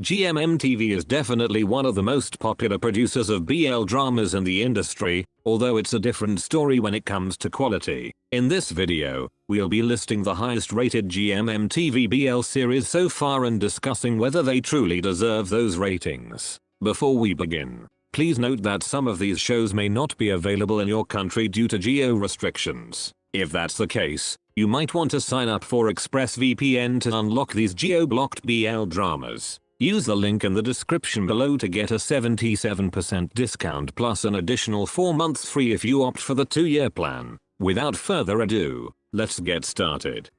GMMTV is definitely one of the most popular producers of BL dramas in the industry, although it's a different story when it comes to quality. In this video, we'll be listing the highest rated GMMTV BL series so far and discussing whether they truly deserve those ratings. Before we begin, please note that some of these shows may not be available in your country due to geo restrictions. If that's the case, you might want to sign up for ExpressVPN to unlock these geo-blocked BL dramas. Use the link in the description below to get a 77% discount plus an additional 4 months free if you opt for the 2-year plan. Without further ado, let's get started.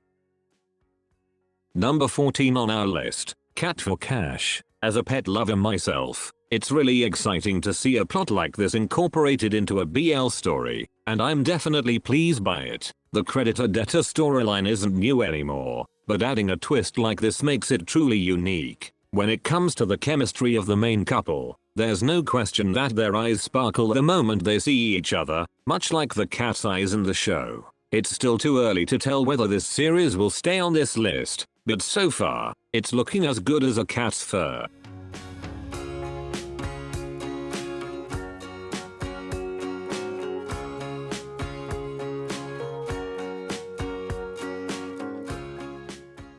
Number 14 on our list, Cat for Cash. As a pet lover myself, it's really exciting to see a plot like this incorporated into a BL story, and I'm definitely pleased by it. The creditor-debtor storyline isn't new anymore, but adding a twist like this makes it truly unique. When it comes to the chemistry of the main couple, there's no question that their eyes sparkle the moment they see each other, much like the cat's eyes in the show. It's still too early to tell whether this series will stay on this list, but so far, it's looking as good as a cat's fur.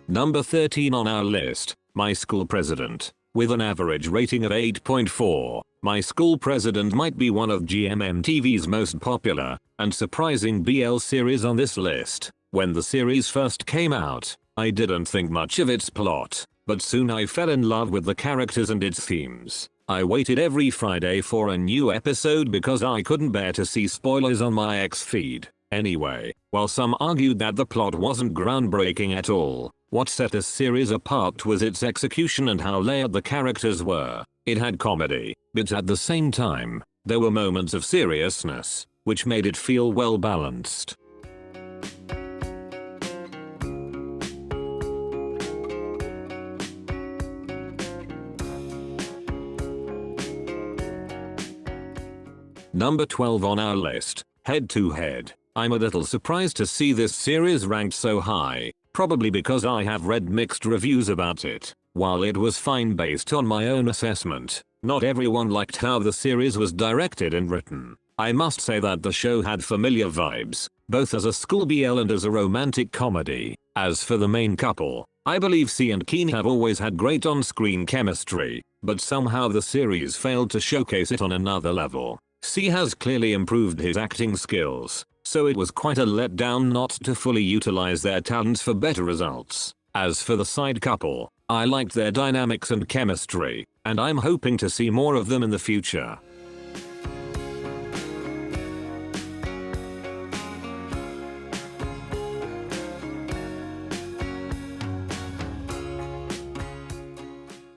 Number 13 on our list, My School President. With an average rating of 8.4, My School President might be one of GMMTV's most popular and surprising BL series on this list. When the series first came out, I didn't think much of its plot, but soon I fell in love with the characters and its themes. I waited every Friday for a new episode because I couldn't bear to see spoilers on my X feed. Anyway, while some argued that the plot wasn't groundbreaking at all, what set this series apart was its execution and how layered the characters were. It had comedy, but at the same time, there were moments of seriousness, which made it feel well balanced. Number 12 on our list, Head to Head. I'm a little surprised to see this series ranked so high, probably because I have read mixed reviews about it. While it was fine based on my own assessment, not everyone liked how the series was directed and written. I must say that the show had familiar vibes, both as a school BL and as a romantic comedy. As for the main couple, I believe C and Keen have always had great on-screen chemistry, but somehow the series failed to showcase it on another level. C has clearly improved his acting skills, so it was quite a letdown not to fully utilize their talents for better results. As for the side couple, I liked their dynamics and chemistry, and I'm hoping to see more of them in the future.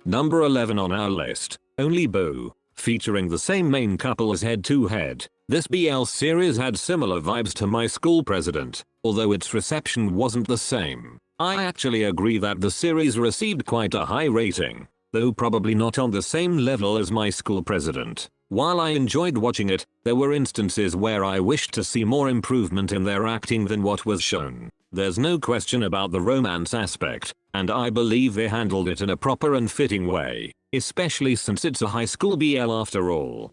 Number 11 on our list, Only Boo. Featuring the same main couple as Head to Head, this BL series had similar vibes to My School President, although its reception wasn't the same. I actually agree that the series received quite a high rating, though probably not on the same level as My School President. While I enjoyed watching it, there were instances where I wished to see more improvement in their acting than what was shown. There's no question about the romance aspect, and I believe they handled it in a proper and fitting way, especially since it's a high school BL after all.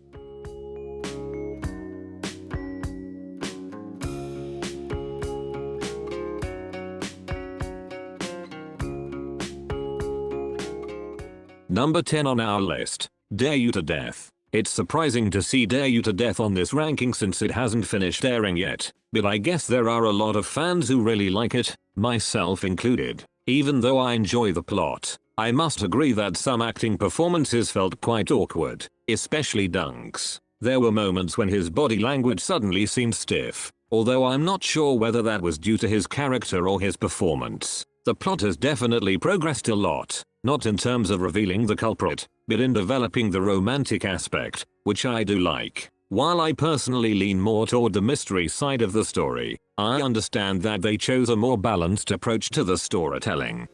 Number 10 on our list, Dare You to Death. It's surprising to see Dare You to Death on this ranking since it hasn't finished airing yet, but I guess there are a lot of fans who really like it, myself included. Even though I enjoy the plot, I must agree that some acting performances felt quite awkward, especially Dunk's. There were moments when his body language suddenly seemed stiff, although I'm not sure whether that was due to his character or his performance. The plot has definitely progressed a lot, not in terms of revealing the culprit, but in developing the romantic aspect, which I do like. While I personally lean more toward the mystery side of the story, I understand that they chose a more balanced approach to the storytelling.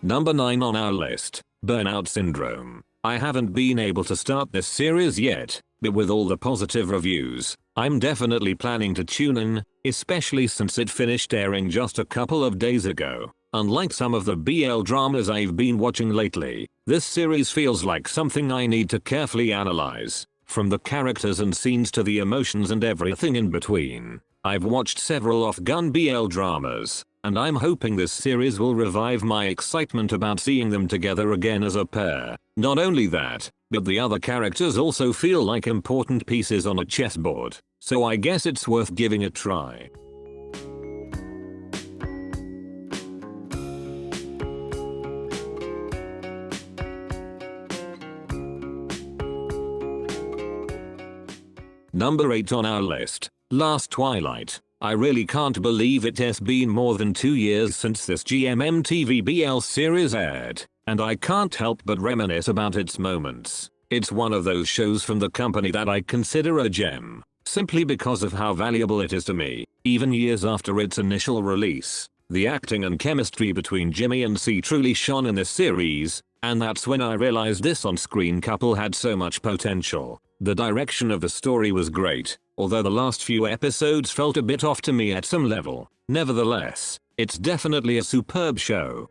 Number 9 on our list, Burnout Syndrome. I haven't been able to start this series yet, but with all the positive reviews, I'm definitely planning to tune in, especially since it finished airing just a couple of days ago. Unlike some of the BL dramas I've been watching lately, this series feels like something I need to carefully analyze, from the characters and scenes to the emotions and everything in between. I've watched several off-gun BL dramas, and I'm hoping this series will revive my excitement about seeing them together again as a pair. Not only that, but the other characters also feel like important pieces on a chessboard, so I guess it's worth giving a try. Number 8 on our list, Last Twilight. I really can't believe it has been more than 2 years since this GMMTV BL series aired, and I can't help but reminisce about its moments. It's one of those shows from the company that I consider a gem, simply because of how valuable it is to me, even years after its initial release. The acting and chemistry between Jimmy and C truly shone in this series, and that's when I realized this on-screen couple had so much potential. The direction of the story was great, although the last few episodes felt a bit off to me at some level. Nevertheless, it's definitely a superb show.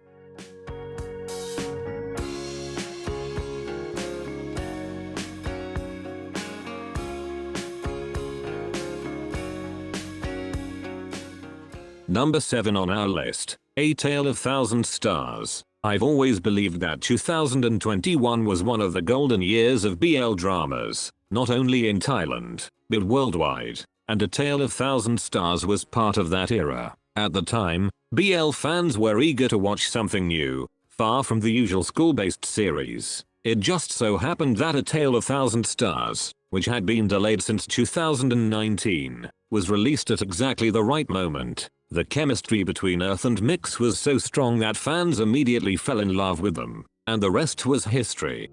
Number 7 on our list, A Tale of Thousand Stars. I've always believed that 2021 was one of the golden years of BL dramas, not only in Thailand, but worldwide, and A Tale of Thousand Stars was part of that era. At the time, BL fans were eager to watch something new, far from the usual school-based series. It just so happened that A Tale of Thousand Stars, which had been delayed since 2019, was released at exactly the right moment. The chemistry between Earth and Mix was so strong that fans immediately fell in love with them, and the rest was history.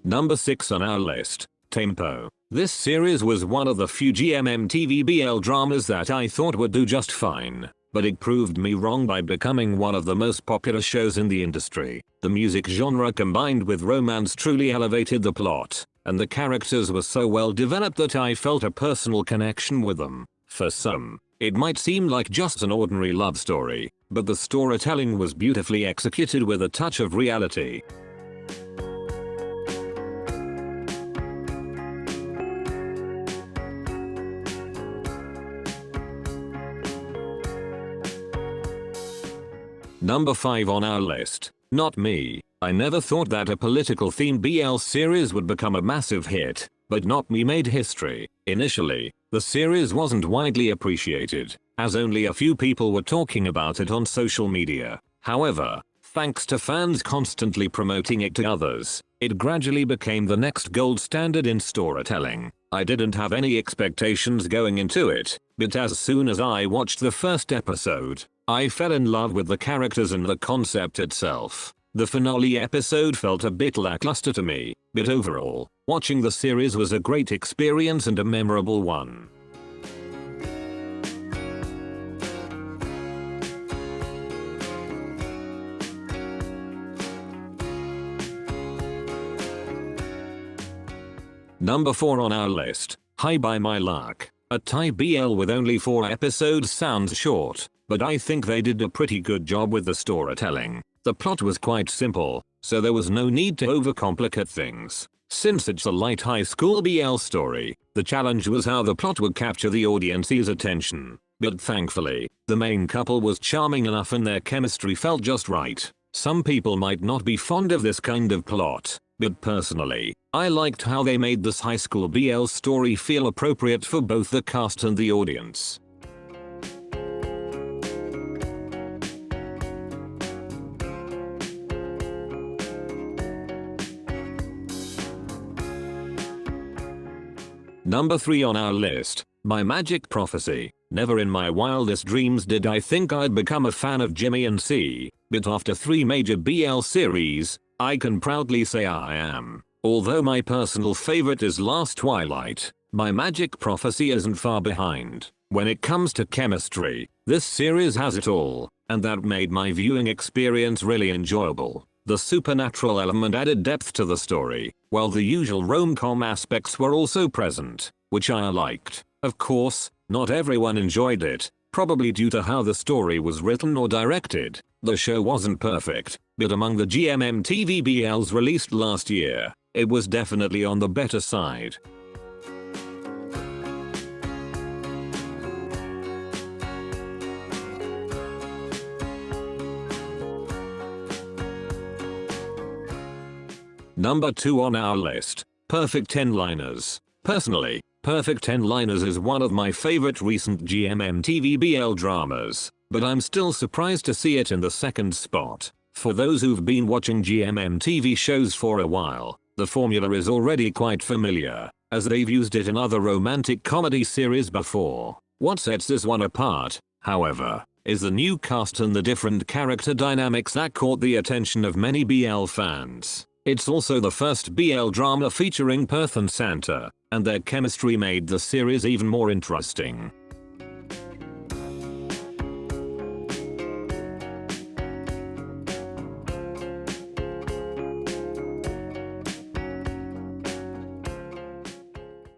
Number 6 on our list, Tempo. This series was one of the few GMMTV BL dramas that I thought would do just fine, but it proved me wrong by becoming one of the most popular shows in the industry. The music genre combined with romance truly elevated the plot, and the characters were so well developed that I felt a personal connection with them. For some, it might seem like just an ordinary love story, but the storytelling was beautifully executed with a touch of reality. Number 5 on our list, Not Me. I never thought that a political themed BL series would become a massive hit, but Not Me made history. Initially, the series wasn't widely appreciated, as only a few people were talking about it on social media. However, thanks to fans constantly promoting it to others, it gradually became the next gold standard in storytelling. I didn't have any expectations going into it, but as soon as I watched the first episode, I fell in love with the characters and the concept itself. The finale episode felt a bit lackluster to me, but overall, watching the series was a great experience and a memorable one. Number 4 on our list, Hi By My Luck. A Thai BL with only 4 episodes sounds short, but I think they did a pretty good job with the storytelling. The plot was quite simple, so there was no need to overcomplicate things. Since it's a light high school BL story, the challenge was how the plot would capture the audience's attention. But thankfully, the main couple was charming enough and their chemistry felt just right. Some people might not be fond of this kind of plot, but personally, I liked how they made this high school BL story feel appropriate for both the cast and the audience. Number 3 on our list, My Magic Prophecy. Never in my wildest dreams did I think I'd become a fan of Jimmy and C, but after 3 major BL series, I can proudly say I am. Although my personal favorite is Last Twilight, My magic prophecy isn't far behind. When it comes to chemistry, this series has it all, and that made my viewing experience really enjoyable. The supernatural element added depth to the story, while the usual rom-com aspects were also present, which I liked. Of course, not everyone enjoyed it, probably due to how the story was written or directed. The show wasn't perfect, but among the GMMTV BLs released last year, it was definitely on the better side. Number 2 on our list, Perfect 10-Liners. Personally, Perfect 10-Liners is one of my favorite recent GMMTV BL dramas, but I'm still surprised to see it in the second spot. For those who've been watching GMMTV shows for a while, the formula is already quite familiar, as they've used it in other romantic comedy series before. What sets this one apart, however, is the new cast and the different character dynamics that caught the attention of many BL fans. It's also the first BL drama featuring Perth and Santa, and their chemistry made the series even more interesting.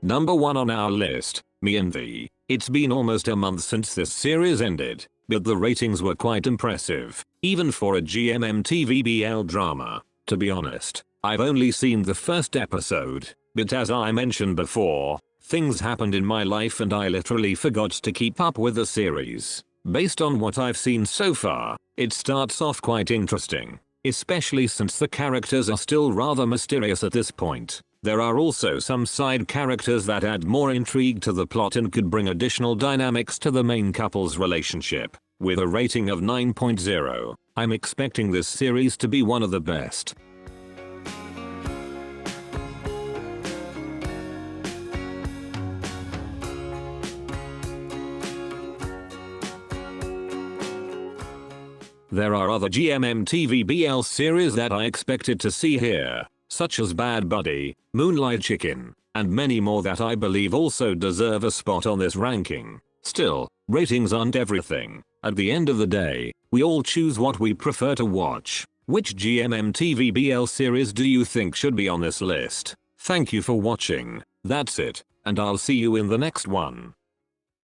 Number 1 on our list, Me and Thee. It's been almost a month since this series ended, but the ratings were quite impressive, even for a GMMTV BL drama. To be honest, I've only seen the first episode, but as I mentioned before, things happened in my life and I literally forgot to keep up with the series. Based on what I've seen so far, it starts off quite interesting, especially since the characters are still rather mysterious at this point. There are also some side characters that add more intrigue to the plot and could bring additional dynamics to the main couple's relationship. With a rating of 9.0, I'm expecting this series to be one of the best. There are other GMMTV BL series that I expected to see here, such as Bad Buddy, Moonlight Chicken, and many more that I believe also deserve a spot on this ranking. Still, ratings aren't everything. At the end of the day, we all choose what we prefer to watch. Which GMMTV BL series do you think should be on this list? Thank you for watching. That's it, and I'll see you in the next one.